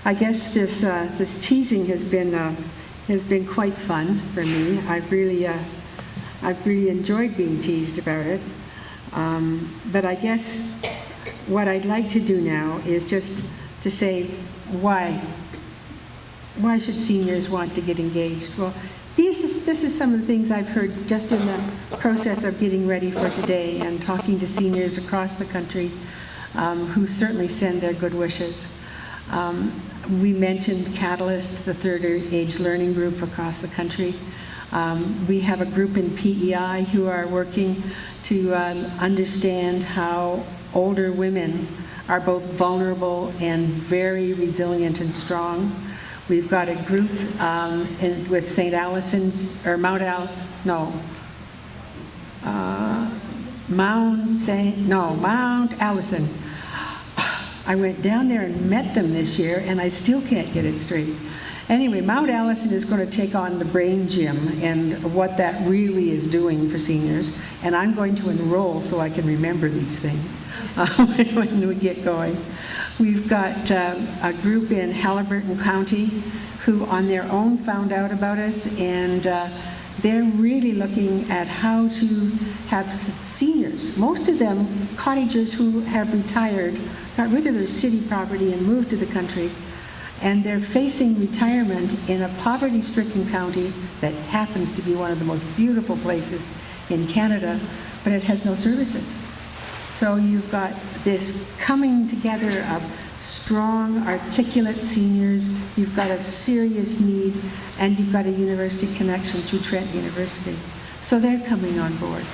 I guess this teasing has been quite fun for me. I've really enjoyed being teased about it. But I guess what I'd like to do now is just to say why should seniors want to get engaged? Well, this is some of the things I've heard just in the process of getting ready for today and talking to seniors across the country who certainly send their good wishes. We mentioned Catalyst, the Third Age Learning Group across the country. We have a group in PEI who are working to understand how older women are both vulnerable and very resilient and strong. We've got a group with St. Allison's, or Mount Allison. I went down there and met them this year, and I still can't get it straight. Anyway, Mount Allison is going to take on the Brain Gym and what that really is doing for seniors, and I'm going to enroll so I can remember these things when we get going. We've got a group in Haliburton County who on their own found out about us, and they're really looking at how to have seniors, most of them cottagers who have retired, got rid of their city property and moved to the country, and they're facing retirement in a poverty-stricken county that happens to be one of the most beautiful places in Canada, but it has no services. So you've got this coming together of strong, articulate seniors, you've got a serious need, and you've got a university connection through Trent University. So they're coming on board.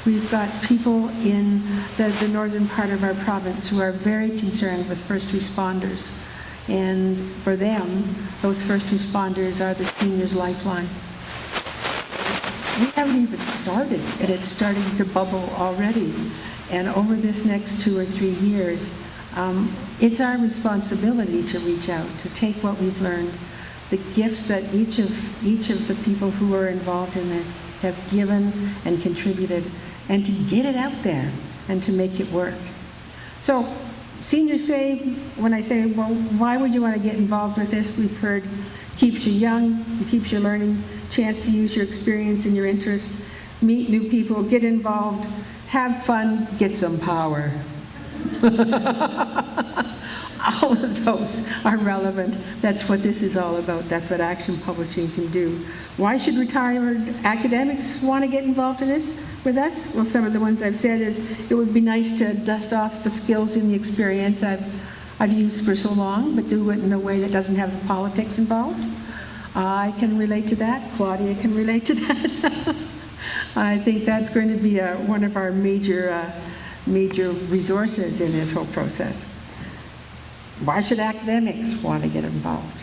We've got people in the northern part of our province who are very concerned with first responders. And for them, those first responders are the seniors' lifeline. We haven't even started, and it's starting to bubble already. And over this next 2 or 3 years, it's our responsibility to reach out, to take what we've learned, the gifts that each of the people who are involved in this have given and contributed, and to get it out there and to make it work. So seniors say, when I say, well, why would you want to get involved with this? We've heard keeps you young, keeps you learning, chance to use your experience and your interests, meet new people, get involved, have fun, get some power. All of those are relevant. That's what this is all about. That's what Action Publishing can do. Why should retired academics want to get involved in this with us? Well, some of the ones I've said is it would be nice to dust off the skills and the experience I've used for so long, but do it in a way that doesn't have the politics involved. I can relate to that. Claudia can relate to that. I think that's going to be one of our major resources in this whole process. Why should academics want to get involved?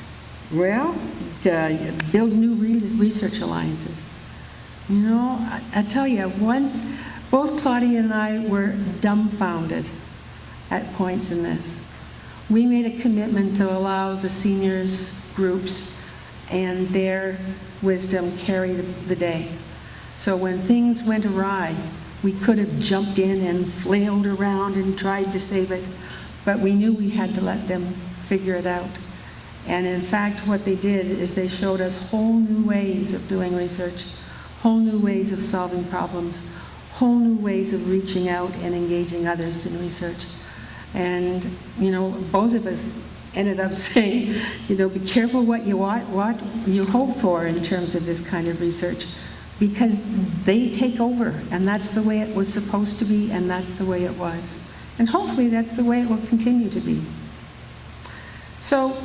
Well, to build new research alliances. You know, I tell you, once both Claudia and I were dumbfounded at points in this. We made a commitment to allow the seniors groups and their wisdom carry the day. So when things went awry, we could have jumped in and flailed around and tried to save it, but we knew we had to let them figure it out. And in fact, what they did is they showed us whole new ways of doing research, whole new ways of solving problems, whole new ways of reaching out and engaging others in research. And, you know, both of us ended up saying, you know, be careful what you want, what you hope for in terms of this kind of research, because they take over, and that's the way it was supposed to be, and that's the way it was. And hopefully that's the way it will continue to be. So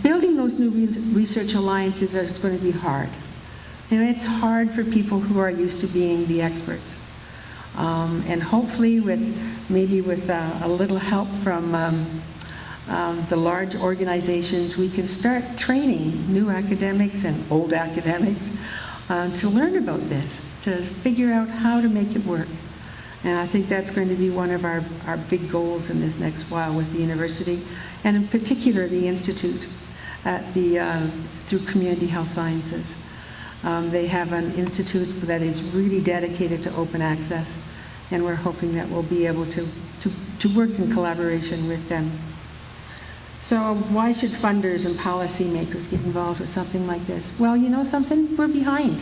building those new research alliances is going to be hard. You know, it's hard for people who are used to being the experts. And hopefully maybe with a little help from the large organizations, we can start training new academics and old academics to learn about this, to figure out how to make it work. And I think that's going to be one of our big goals in this next while with the university, and in particular the Institute at through Community Health Sciences. They have an institute that is really dedicated to open access, and we're hoping that we'll be able to work in collaboration with them. So why should funders and policymakers get involved with something like this? Well, you know something? We're behind.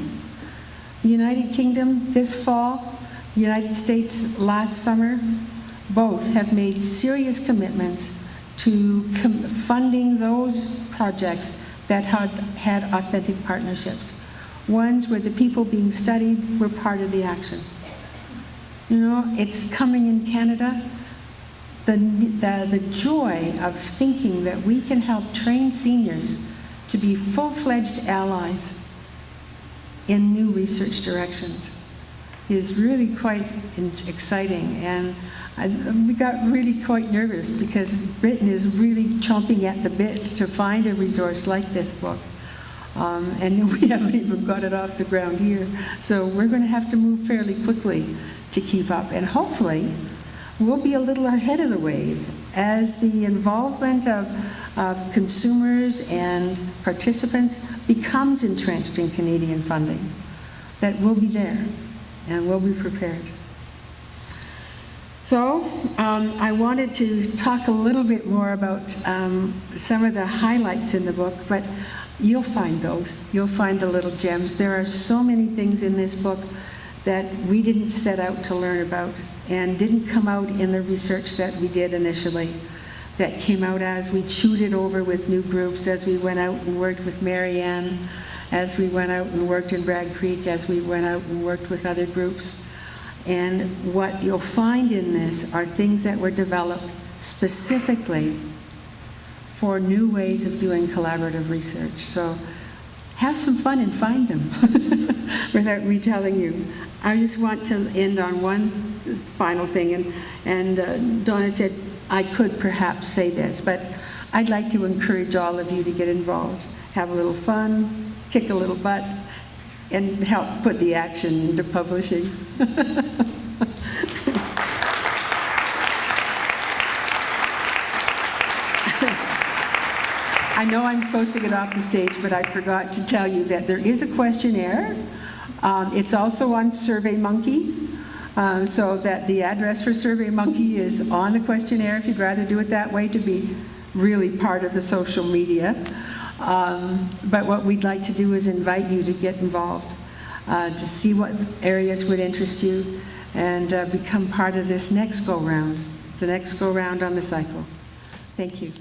The United Kingdom this fall, the United States last summer, both have made serious commitments to funding those projects that had authentic partnerships. Ones where the people being studied were part of the action. You know, it's coming in Canada. The joy of thinking that we can help train seniors to be full-fledged allies in new research directions is really quite exciting. And we got really quite nervous because Britain is really chomping at the bit to find a resource like this book. And we haven't even got it off the ground here. So we're going to have to move fairly quickly to keep up. And hopefully, we'll be a little ahead of the wave as the involvement of consumers and participants becomes entrenched in Canadian funding. That we'll be there and we'll be prepared. So I wanted to talk a little bit more about some of the highlights in the book, but you'll find those. You'll find the little gems. There are so many things in this book that we didn't set out to learn about and didn't come out in the research that we did initially, that came out as we chewed it over with new groups, as we went out and worked with Marianne, as we went out and worked in Bragg Creek, as we went out and worked with other groups. And what you'll find in this are things that were developed specifically for new ways of doing collaborative research. So have some fun and find them without me telling you. I just want to end on one final thing, and Donna said I could perhaps say this, but I'd like to encourage all of you to get involved, have a little fun, kick a little butt, and help put the action into publishing. I know I'm supposed to get off the stage, but I forgot to tell you that there is a questionnaire. It's also on SurveyMonkey, so that the address for SurveyMonkey is on the questionnaire if you'd rather do it that way to be really part of the social media. But what we'd like to do is invite you to get involved, to see what areas would interest you, and become part of this next go-round, the next go-round on the cycle. Thank you.